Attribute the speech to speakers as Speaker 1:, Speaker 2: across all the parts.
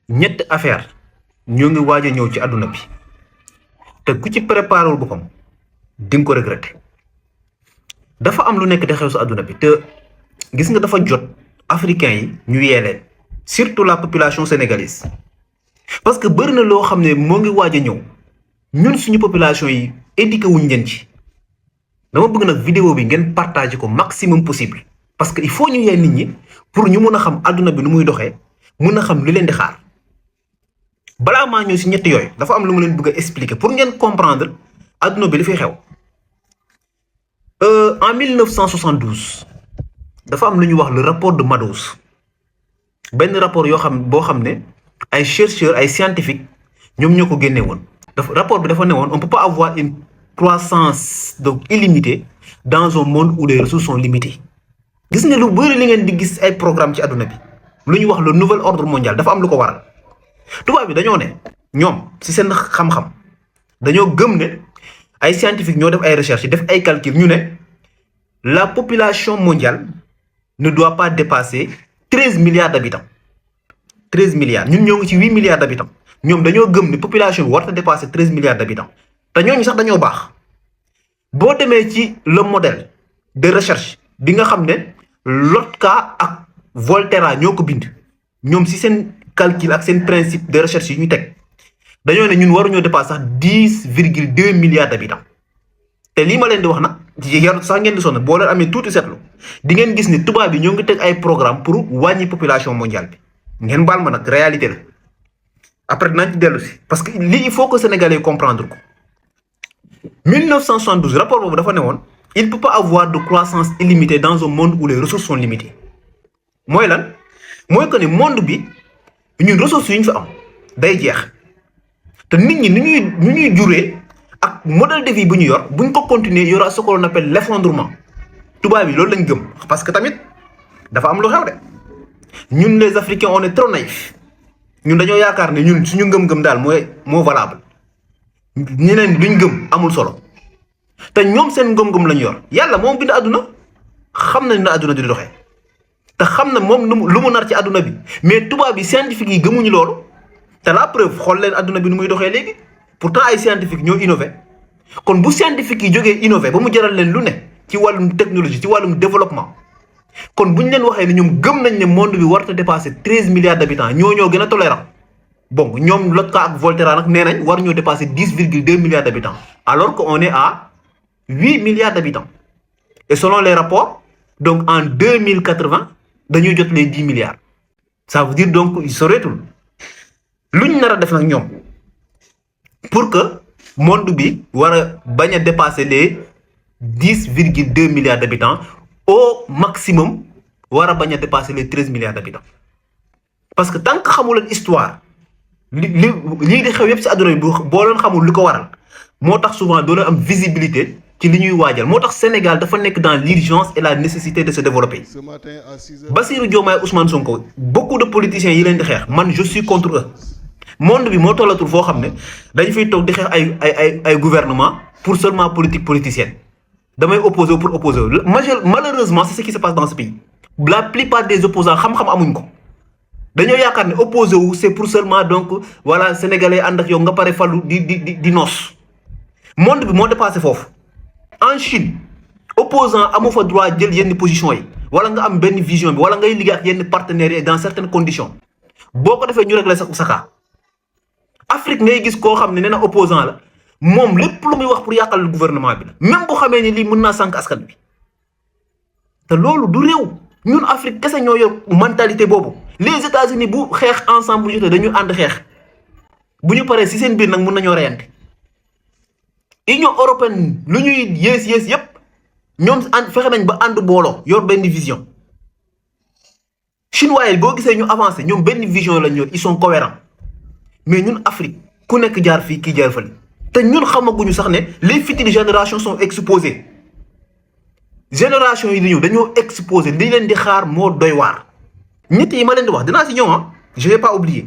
Speaker 1: ñetti affaire ñoo ngi waaj a ñëw ci àdduna bi te ku ci préparé wul boppam di nga ko regretter. dafa am lu nekk di xew sa àdduna bi te gis nga dafa jot africains yi ñu yee leen surtout la population sénégalaise parce que bëri na loo xam ne moo ngi waaj a ñëw ñun suñu population yi éduqué wuñ leen ci. dama bëgg nag vidéo bi ngeen partager ko maximum possible parce que il faut ñu yee nit ñi pour ñu mun a xam àdduna bi nu muy doxee mun a xam li leen di xaar. balaa maa ñëw si ñetti yooyu dafa am lu mu leen bëgg a expliquer pour ngeen comprendre àdduna bi li fiy xew. En 1972 dafa am lu ñuy wax le rapport de Meadows benn rapport yoo xam boo xam ne ay chercheurs ay scientifiques ñoom ñoo ko génne woon. rapport bi dafa ne woon on peut pas avoir une croissance donc illimitée dans un monde où les ressources sont limitées. gis nga lu bëri li ngeen di gis ay programme ci àdduna bi lu ñuy wax le nouvel ordre mondial dafa am lu ko waral. tubaab bi dañoo ne ñoom ci seen xam-xam dañoo gëm ne ay scientifique ñoo def ay recherche def ay calcul ñu ne la population mondiale ne doit pas dépasser 13 milliards d'habitants. 13 milliards ñun ñoo ngi ci 8 milliards d'habitants ñoom dañoo gëm ne population bi warta dépasser 13 milliards d'habitants te ñooñu sax dañoo baax. boo demee ci le modèle de recherche bi nga xam ne Lotka ak Volterra ñoo ko bind ñoom ci seen calcul ak seen principe de recherche yi ñu teg dañoo ne ñun waruñoo dépasser sax 10,2 milliards d'habitants te lii ma leen di wax nag yarut sax ngeen di sonn boo leen amee tuuti seetlu di ngeen gis ne tubaab bi ñoo ngi teg ay programme pour wàññi population mondiale bi ngeen baal ma nag réalité la après dinañ ci dellu si parce que lii il faut que sénégalais comprendre ko. 1972 rapport boobu dafa ne woon il ne peut pas avoir de croissance illimitée dans un monde où les ressources sont limitées mooy lan mooy que ne monde bi. ñun ressources yi ñu fi am day jeex te nit ñi ni ñuy juree ak modèle de vie bu ñu yor buñ ko continuer y aura ce qu'on appelle l'effondrement tubaab yi loolu lañ gëm parce que tamit dafa am lu xew de ñun les africains on est trop naïfs ñun dañoo yaakaar ne ñun suñu ngëm-ngëm daal moo valable ñeneen luñ gëm amul solo te ñoom seen ngëm-ngëm lañ yor yàlla moom bind àdduna xam nañ ne àdduna di doxee. te xam na moom lu mu nar ci àdduna bi mais tubaab bi scientifique yi gëmuñu loolu te la preuve xool leen àdduna bi nu muy doxee léegi pourtant ay scientifique ñoo innové kon bu scientifique yi jógee innové ba mu jaral leen lu ne ci wàllum technologie ci wàllum développement kon bu ñu leen waxee ne ñoom gëm nañ ne monde bi warta dépasser 13 milliards d'habitants ñoo gën a tolérant bon ñoom Lotka ak Volterra nag nee nañ war ñoo dépasser 10,2 milliards d'habitants alors que on est à 8 milliards d'habitants et selon les rapports donc en 2080 dañuy jot les 10 milliards ça veut dire donc il soreetul luñ nar a def nag ñoom pour que monde bi war a bañ a dépasser les 10,2 milliards d'habitants au maximum war a bañ a dépasser les 13 milliards d'habitants parce que tant que xamuleen histoire lii di xew yépp ci àdduna bi boo leen xamul li ko waral moo tax souvent doo leen am visibilité ci li ñuy waajal moo tax Sénégal dafa nekk dans l'urgence et la nécessité de se développer. Bassirou Diomaye Ousmane Sonko beaucoup de politiciens yi leen di xeex man je suis contre eux monde bi moo tollatul foo xam ne dañu fiy toog di xeex ay gouvernement pour seulement politique politicienne damay opposer pour opposer malheureusement c'est ce qui se passe dans ce pays la plupart des opposants xam-xam amuñ ko dañoo yaakaar ne opposer wu c'est pour seulement donc voilà sénégalais ànd ak yow nga pare fallu di noos monde bi moo dépassé foofu. En Chine opposant amoo fa droit jël yenn position yi wala nga am benn vision bi wala ngay liggéey ak yenn partenaires yi dans certaines conditions boo ko defee ñu régler sa cas Afrique ngay gis koo xam ne nee na opposant la moom lépp lu muy wax pour yàqal gouvernement bi la même bu xamee ni lii mën naa sànq askan bi te loolu du réew ñun Afrique kese ñoo yor mentalité boobu les États-Unis bu xeex ensemble bu jotee dañu ànd xeex bu ñu paree ci seen biir nag mën nañoo reyante. Union européenne lu ñuy yées yépp ñoom fexe nañ ba ànd booloo yor benn vision chinois yi boo gisee ñu avancé ñoom benn vision lañ yor ils sont cohérents mais ñun Afrique ku nekk jaar fii kii jaar fële te ñun xamaguñu sax ne les futures générations sont exposées génération yi di ñëw dañoo exposé li leen di xaar moo doy waar ñett yi ma leen di wax dinaa si ñëw je vais pas oublier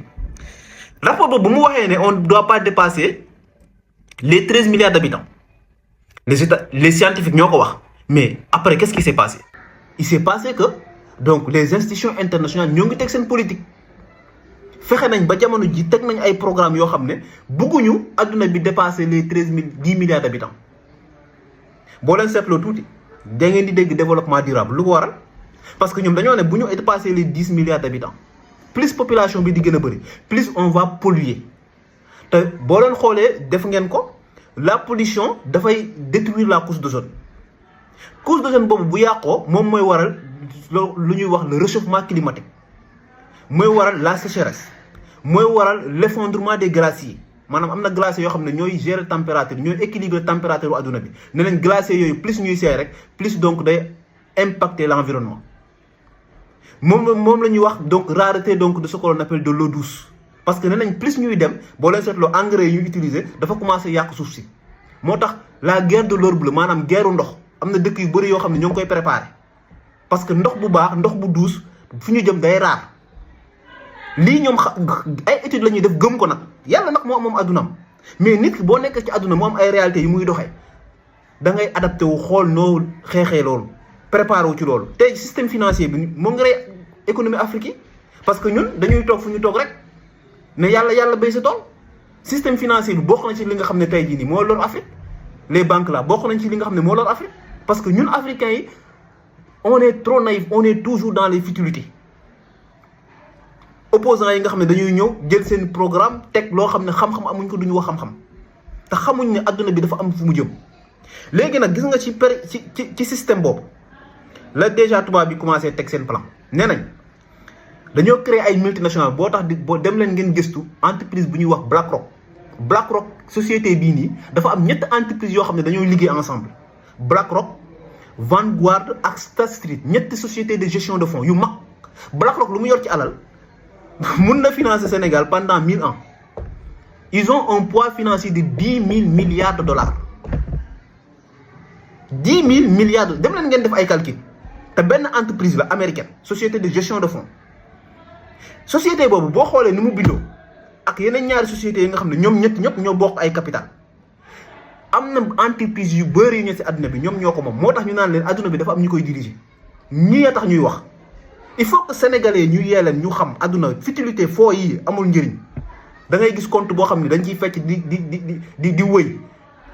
Speaker 1: rapport boobu bu mu waxee ne on ne doit pas dépasser les 13 milliards d'habitants les scientifiques ñoo ko wax mais après qu'est-ce qui s'est passé il s'est passé que donc les institutions internationales ñoo ngi teg seen politique fexe nañ ba jamono ji teg nañ ay programme yoo xam ne bëgguñu adduna bi dépasser les 10 milliards d'habitants boo leen seetloo tuuti da ngeen di dégg développement durable lu ko waral parce que ñoom dañoo ne bu ñu dépasser les 10 milliards d'habitants plus population bi di gën a bëri plus on va polluer te boo leen xoolee def ngeen ko la pollution dafay détruire la couche d'ozone boobu bu yàqoo moom mooy waral lu ñuy wax le réchauffement climatique mooy waral la sécheresse mooy waral l'effondrement des glaciers maanaam am na glaciers yoo xam ne ñooy gérer température ñooy équilibrer température adduna bi ne leen glaciers yooyu plus ñuy seey rek plus donc day impacter l'environnement moom la ñuy wax donc rareté donc de ce que l'on appelle de l'eau douce parce que ne nañ plus ñuy dem boo leen seetloo engrais yi ñu utiliser dafa commencé yàq suuf si moo tax la guerre de l'eau bleue maanaam guerru ndox am na dëkk yu bëri yoo xam ne ñoo ngi koy préparer parce que ndox bu baax ndox bu douce fu ñu jëm day raar lii ñoom ay études la ñuy def gëm ko nag yàlla nag moo am moom addunam mais nit ki boo nekk ci adduna moo am ay réalités yi muy doxee da ngay adapté wu xool noo xeexee loolu préparé wu ci loolu tey système financier bi moo ngi rey économie Afrique parce que ñun dañuy toog fu ñu toog rek ne yàlla béy sa tool système financier bi bokk na ci li nga xam ne tey jii nii moo lor Afrique les banques là bokk nañ ci li nga xam ne moo lor Afrique parce que ñun africains yi on est trop naïf on est toujours dans les futilités opposants yi nga xam ne dañuy ñëw jël seen programme teg loo xam ne xam-xam amuñ ko duñu wax xam-xam te xamuñ ne adduna bi dafa am fu mu jëm léegi nag gis nga ci système boobu la déjà tubaab bi commencé teg seen plan nee nañ dañoo créer ay multinationales boo tax boo dem leen ngeen gëstu entreprise bu ñuy wax BlackRock société bii nii dafa am ñetti entreprise yoo xam ne dañoo liggéey ensemble BlackRock Vanguard ak State Street ñetti société de gestion de fonds yu mag BlackRock lu mu yor ci alal mun na financer Sénégal pendant 1000 ans ils ont un poids financier de 10 000 milliards de dollars 10 000 milliards dem leen ngeen def ay calcul te benn entreprise la américaine société de gestion de fonds société boobu boo xoolee ni mu bindoo ak yeneen ñaari sociétés yi nga xam ne ñoom ñëpp ñoo bokk ay capital am na entreprise yu bëri yu ñu ci àdduna bi ñoom ñoo ko moom moo tax ñu naan leen àdduna bi dafa am ñu koy diriger ñii a tax ñuy wax il faut que sénégalais ñu yee leen ñu xam àdduna futilité foo yi amul njëriñ da ngay gis compte boo xam ne dañ ciy fecc di wëy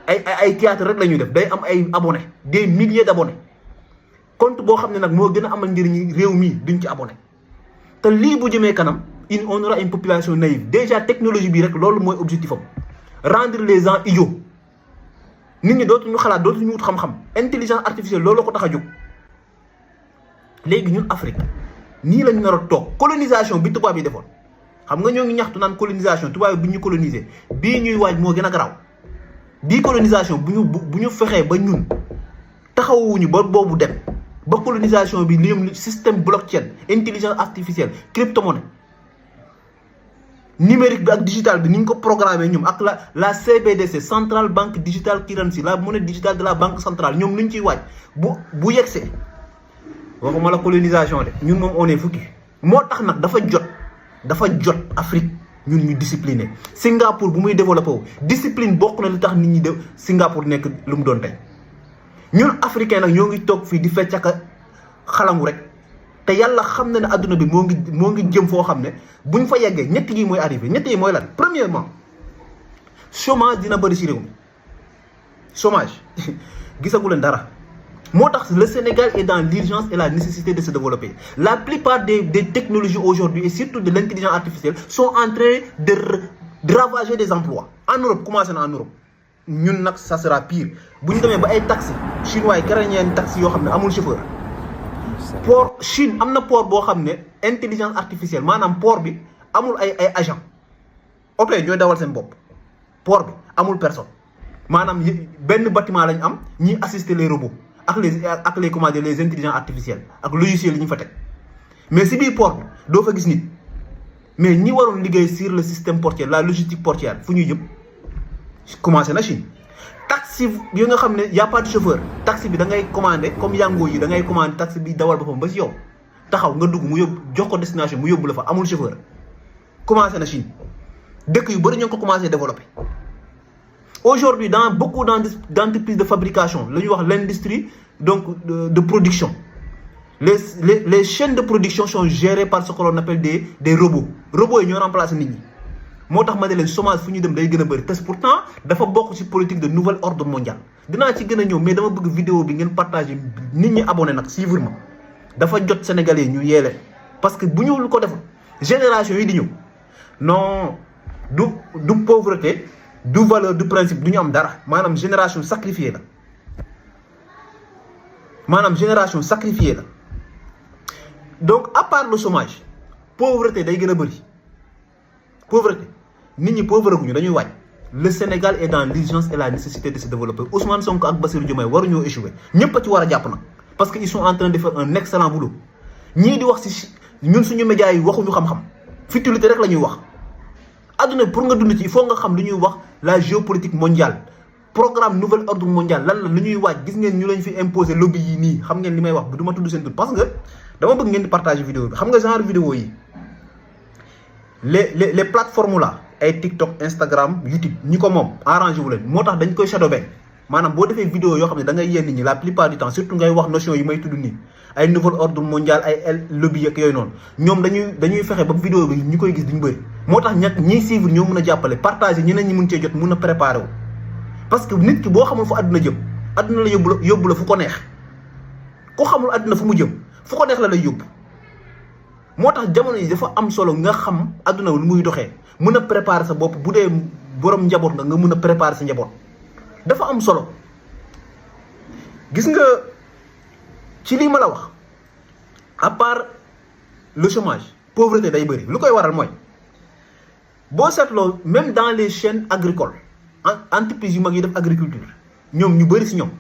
Speaker 1: ay théâtre rek la ñuy def day am ay abonnés des milliers d'abonnés compte boo xam ne nag moo gën a amal njëriñ réew mii duñ ci abonné te lii bu jëmee kanam on aura une population naïve déjà technologie bi rek loolu mooy objectif am rendre les gens idiots nit ñi dootuñu xalaat dootuñu wut xam-xam intelligence artificielle loolu ko tax a jóg léegi ñun Afrique nii lañ nar a toog colonisation bi tubaab yi defoon xam nga ñoo ngi ñaxtu naan colonisation tubaab yi bu ñu coloniser bii ñuy waaj moo gën a garaaw bii colonisation bu ñu fexee ba ñun taxawuñu ba boobu dem ba colonisation bi li système blockchain intelligence artificielle crypto-monnaie numérique bi ak digital bi ni ñu ko programmé ñoom ak la CBDC Central Bank Digital Currency la monnaie digitale de la banque centrale ñoom luñ ciy waaj bu yegsee waxuma la colonisation de ñun moom on est fukki moo tax nag dafa jot Afrique ñun ñu discipliné Singapour bu muy développé wu discipline bokk na li tax nit ñi de Singapour nekk lu mu doon tey ñun africain nag ñoo ngi toog fii di fecc ak xalangu rek te yàlla xam na ne adduna bi moo ngi jëm foo xam ne buñ fa yeggee ñett yi mooy arrivé ñett yi mooy lan premièrement chômage dina bëri ci réew mi chômage gisagu leen dara moo tax le Sénégal est dans l'urgence et la nécessité de se développer la plupart des technologies aujourd'hui et surtout de l'intelligence artificielle sont en train de ravager des emplois en Europe commencé na en Europe ñun nag ça sera pire bu ñu demee ba ay taxi chinois yi créé ñeen taxi yoo xam ne amul chauffeur port Chine am na port boo xam ne intelligence artificielle maanaam port bi amul ay agent oto yi ñooy dawal seen bopp port bi amul personne maanaam benn bâtiment lañ am ñiy assister les robots ak les comment dire les intelligences artificielles ak logiciels yi ñu fa teg mais si biir port bi doo fa gis nit mais ñi waroon liggéey sur le système portuaire la logistique portuaire fu ñuy jëm commencé na Chine taxi yi nga xam ne y a pas de chauffeur taxi bi da ngay commandé comme Yango yi da ngay commandé taxi bi dawal boppam ba si yow taxaw nga dugg mu yóbbu jox ko destination mu yóbbu la fa amul chauffeur commencé na Chine dëkk yu bëri ñoo ko commencé développé aujourd'hui dans beaucoup d'entreprises de fabrication la ñuy wax l'industrie donc de production les chaînes de production sont gérées par ce que l'on appelle des robots yi ñoo remplacé nit ñi moo tax ma ne leen chômage fu ñu dem day gën a bëri te pourtant dafa bokk ci politique de nouvel ordre mondial dinaa ci gën a ñëw mais dama bëgg vidéo bi ngeen partager nit ñi abonné nag suivre ma dafa jot sénégalais ñu yee leen parce que bu ñu lu ko deful génération yi di ñëw non du pauvreté du valeur du principe du ñu am dara maanaam génération sacrifiée la donc à part le chômage pauvreté day gën a bëri pauvreté nit ñi pauvre guñu dañuy wàññ le Sénégal est dans l'urgence et la nécessité de se développer Ousmane Sonko ak Bassirou Diomaye waruñoo échouer ñëpp a ci war a jàpp nag parce que ils sont en train de faire un excellent boulot ñii di wax ci ñun suñu médias yi waxuñu xam-xam futilité rek la ñuy wax adduna pour nga dund ci il faut nga xam lu ñuy wax la géopolitique mondiale programme nouvel ordre mondial lan la lu ñuy waaj gis ngeen ñu lañ fi imposer lobby yi nii xam ngeen li may wax bu du ma tudd seen tur parce que dama bëgg ngeen di partager vidéo bi xam nga genre vidéo yi les plateformes là ay TikTok Instagram YouTube ñi ko moom arrangé wu leen moo tax dañ koy shadow ban maanaam boo defee vidéo yoo xam ne da ngay yéen nit ñi la plupart du temps surtout ngay wax notion yi may tudd nii ay nouvel ordre mondial ay lobby ak yooyu noonu ñoom dañuy fexe ba vidéo bi ñu koy gis duñu bëri moo tax ñiy suivre ñoo mën a jàppale partager ñeneen ñi mën cee jot mën a préparer wu parce que nit ki boo xamul fu àdduna jëm àdduna la yóbbu la fu ko neex ku xamul àdduna fu mu jëm fu ko neex la lay yóbbu moo tax jamono yi dafa am solo nga xam àdduna lu muy doxee mën a préparer sa bopp bu dee borom njaboot nga mën a préparer sa njaboot dafa am solo gis nga ci lii ma la wax à part le chômage pauvreté day bëri lu koy waral mooy boo seetloo même dans les chaînes agricoles entreprises yu mag yi def agriculture ñoom ñu bëri si ñoom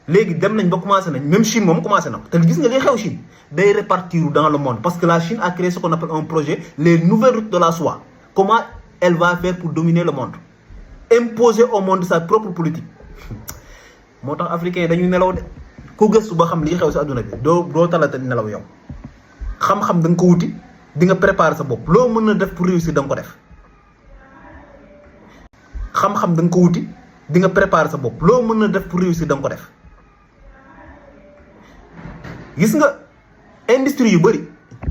Speaker 1: léegi dem nañ ba commencé nañ même Chine moom commencé na te gis nga li xew Chine day répartir dans le monde parce que la Chine a créé ce qu'on appelle un projet les nouvelles routes de la soie comment elle va faire pour dominer le monde imposer au monde sa propre politique moo tax africains yi dañuy nelaw de ku gëstu ba xam lii xew si adduna bi doo talata nelaw yow xam-xam da nga ko wuti di nga préparer sa bopp loo mën a def pour réussir da nga ko def xam-xam da nga ko wuti di nga préparer sa bopp loo mën a def pour réussir da nga ko def gis nga industrie yu bëri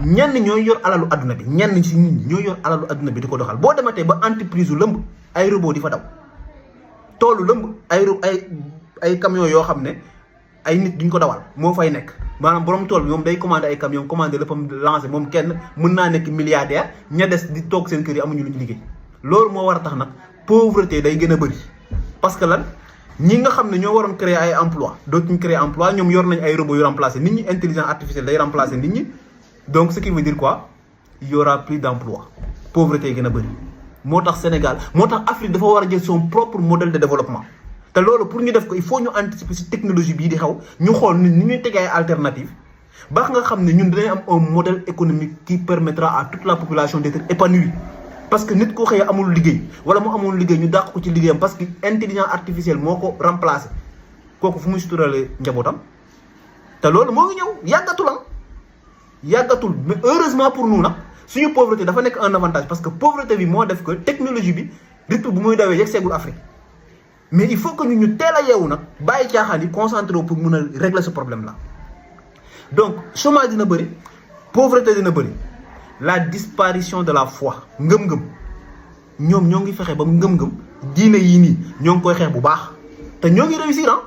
Speaker 1: ñenn ñooy yor alalu adduna bi ñenn ci nit ñi ñooy yor alalu adduna bi di ko doxal boo dematee ba entreprise yu lëmb ay robot di fa daw toolu lëmb ay camions yoo xam ne ay nit duñ ko dawal moo fay nekk maanaam borom tool bi moom day commandé ay camions commandé léppam lancé moom kenn mën naa nekk milliardaire ña des di toog seen kër yi amuñu lu ñu liggéey loolu moo war a tax nag pauvreté day gën a bëri parce que lan ñi nga xam ne ñoo waroon créer ay emploi dootuñu créer emploi ñoom yor nañ ay robots yu remplacer nit ñi intelligence artificielle day remplacer nit ñi donc ce qui veut dire quoi il y aura plus d'emploi pauvreté yi gën a bëri moo tax Sénégal moo tax Afrique dafa war a jël son propre modèle de développement te loolu pour ñu def ko il faut ñu anticiper ci technologie bii di xew ñu xool ni ñuy tegee ay alternative baax nga xam ne ñun dinañ am un modèle économique qui permettra à toute la population d'être épanouie parce que nit ko xëy amul liggéey wala mu amul liggéey ñu dàq ko ci liggéeyam parce que intelligence artificielle moo ko remplacé kooku fu muy suturalee njabootam te loolu moo ngi ñëw yàggatul mais heureusement pour nous nag suñu pauvreté dafa nekk un avantage parce que pauvreté bi moo def que technologie bi rythme bu muy dawee yegg seegul Afrique mais il faut que ñu teel a yeewu nag bàyyi caaxaan yi concentré wu pour mun a régler ce problème là donc chômage dina bëri pauvreté dina bëri la disparition de la foi ngëm-ngëm ñoom ñoo ngi fexe ba ngëm-ngëm diine yii nii ñoo ngi koy xeex bu baax te ñoo ngi réussir ah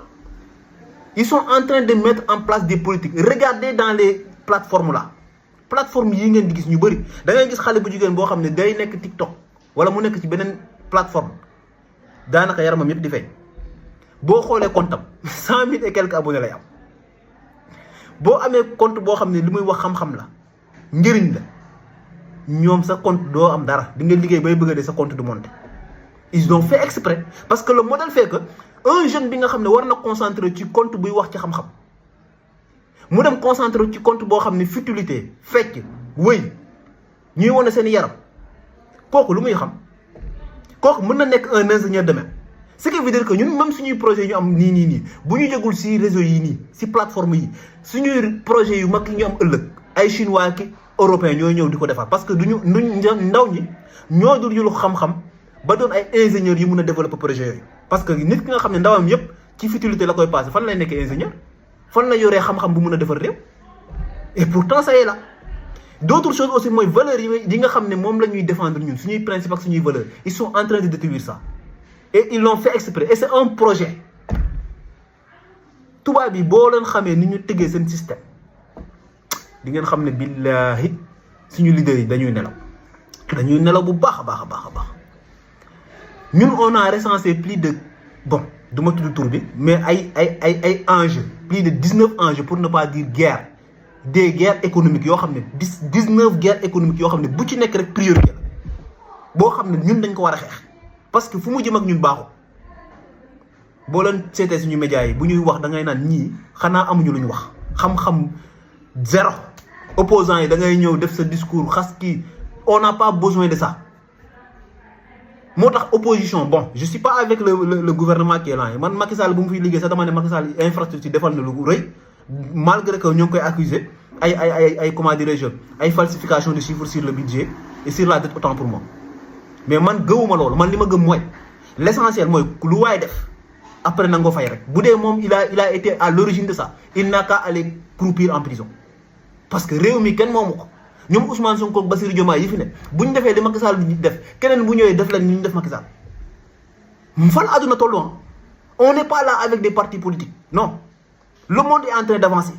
Speaker 1: ils sont en train de mettre en place des politiques regardez dans les plateformes là plateforme yi ngeen di gis ñu bëri da ngay gis xale bu jigéen boo xam ne day nekk TikTok wala mu nekk ci beneen plateforme daanaka yaramam yëpp di feeñ boo xoolee compte am 100 000 et quelques abonnés lay am boo amee compte boo xam ne li muy wax xam-xam la njëriñ la ñoom sa compte doo am dara di nga liggéey bay bëgg a dee sa compte du monter ils ont fait exprès parce que le modèle fait que un jeune bi nga xam ne war na concentrer ci compte buy wax ci xam-xam mu dem concentrer ci compte boo xam ne futilité fecc wëy ñuy wane seen yaram kooku lu muy xam kooku mën na nekk un ingénieur demain ce qui veut dire que ñun même suñuy projet yi ñu am nii bu ñu jógul si réseau yi nii si plateforme yi suñuy projet yu mag yi ñu am ëllëg ay chinois ki européens ñooy ñëw di ko defar parce que duñu ndaw ñi ñoo dul yulu xam-xam ba doon ay ingénieurs yu mun a développer projet yooyu parce que nit ki nga xam ne ndawam yépp ci futilité la koy passé fan lay nekkee ingénieur fan la yoree xam-xam bu mun a defar réew et pourtant ça est là. D'autres choses aussi mooy valeurs yi nga xam ne moom la ñuy défendre ñun suñuy principe ak suñuy valeurs ils sont en train de détruire ça et ils l'ont fait exprès et c'est un projet. tubaab bi boo leen xamee ni ñu tëggee seen système di ngeen xam ne billahi suñu leaders yi dañuy nelaw bu baax a baax. Ñun on a recensé plus de bon du ma tudd tur bi mais ay enjeux plus de 19 enjeux pour ne pas dire guerre des guerres économiques yoo xam ne 19 guerres économiques yoo xam ne bu ci nekk rek priorité la boo xam ne ñun dañ ko war a xeex parce que fu mu jëm ak ñun baaxul. boo leen seetee suñu médias yi bu ñuy wax da ngay naan ñii xanaa amuñu lu ñu wax xam-xam zéro opposants yi da ngay ñëw def sa discours xas kii on n'a pas besoin de ça. moo tax opposition bon je suis pas avec le gouvernement qui est là man Macky Sall bu mu fiy liggéey sax dama ne Macky Sall infrastructure defal na lu rëy malgré que ñoo ngi koy accuser ay comment dirais-je ay falsification de chiffres sur le budget et sur la dette autant pour moi mais man gëwuma loolu man li ma gëm mooy l'essentiel mooy lu waay def après na nga ko fay rek bu dee moom il a été à l'origine de ça il n'a qu'à aller croupir en prison parce que réew mi kenn moomu ko. ñoom Ousmane Sonko ak Bassirou Diomaye yi fi ne bu ñu defee li Macky Sall bi def keneen bu ñëwee def leen ni ñu def Macky Sall fan àdduna tollu on n'est pas là avec des partis politiques non le monde est en train d'avancer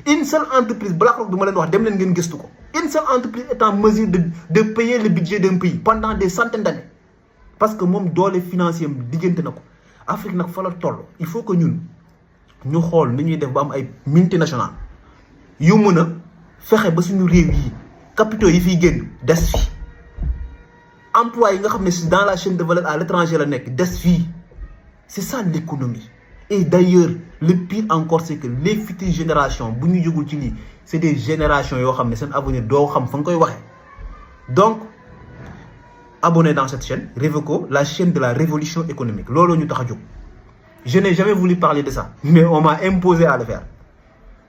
Speaker 1: une seule entreprise BlackRock bi ma leen wax dem leen ngeen gëstu ko une seule entreprise est en mesure de payer le budget d'un pays pendant des centaines d'années parce que moom doole financier am diggante na ko Afrique nag fa la toll il faut que ñun ñu xool ni ñuy def ba am ay multinationales yu mën a fexe ba suñu réew yi capitaux yi fiy génn des fi emploi yi nga xam ne si dans la chaîne de valeur à l'étranger la nekk des fii c'est ça l'économie et d'ailleurs le pire encore c'est que les futures générations bu ñu jógul ci lii c'est des générations yoo xam ne seen avenir doo xam fa nga koy waxee donc abonnez dans cette chaîne Reveco la chaîne de la révolution économique looloo ñu tax a jóg je n'ai jamais voulu parler de ça mais on m'a imposé à le faire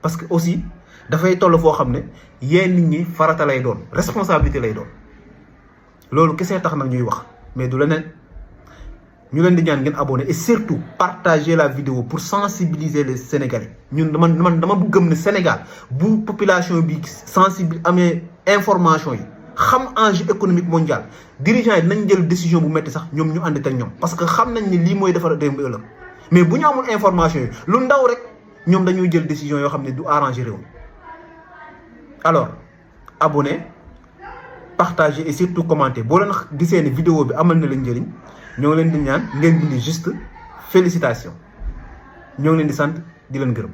Speaker 1: parce que aussi dafay toll foo xam ne yéen nit ñi farata lay doon responsabilité lay doon loolu kese tax nag ñuy wax mais du leneen ñu leen di ñaan ngeen abonné et surtout partager la vidéo pour sensibiliser les Sénégalais ñun dama gëm ne Sénégal bu population bi amee information yi xam enjeu économique mondial dirigeants yi dinañ jël décision bu metti sax ñoom ñu ànd ak ñoom parce que xam nañ ni lii mooy defar démb ëllëg mais bu ñu amul information yi lu ndaw rek ñoom dañuy jël décision yoo xam ne du arranger réew mi alors abonnez partagez et surtout commentez boo leen gisee ne vidéo bi amal na leen njëriñ ñoo ngi leen di ñaan ngeen bind juste félicitation ñoo ngi leen di sant di leen gërëm.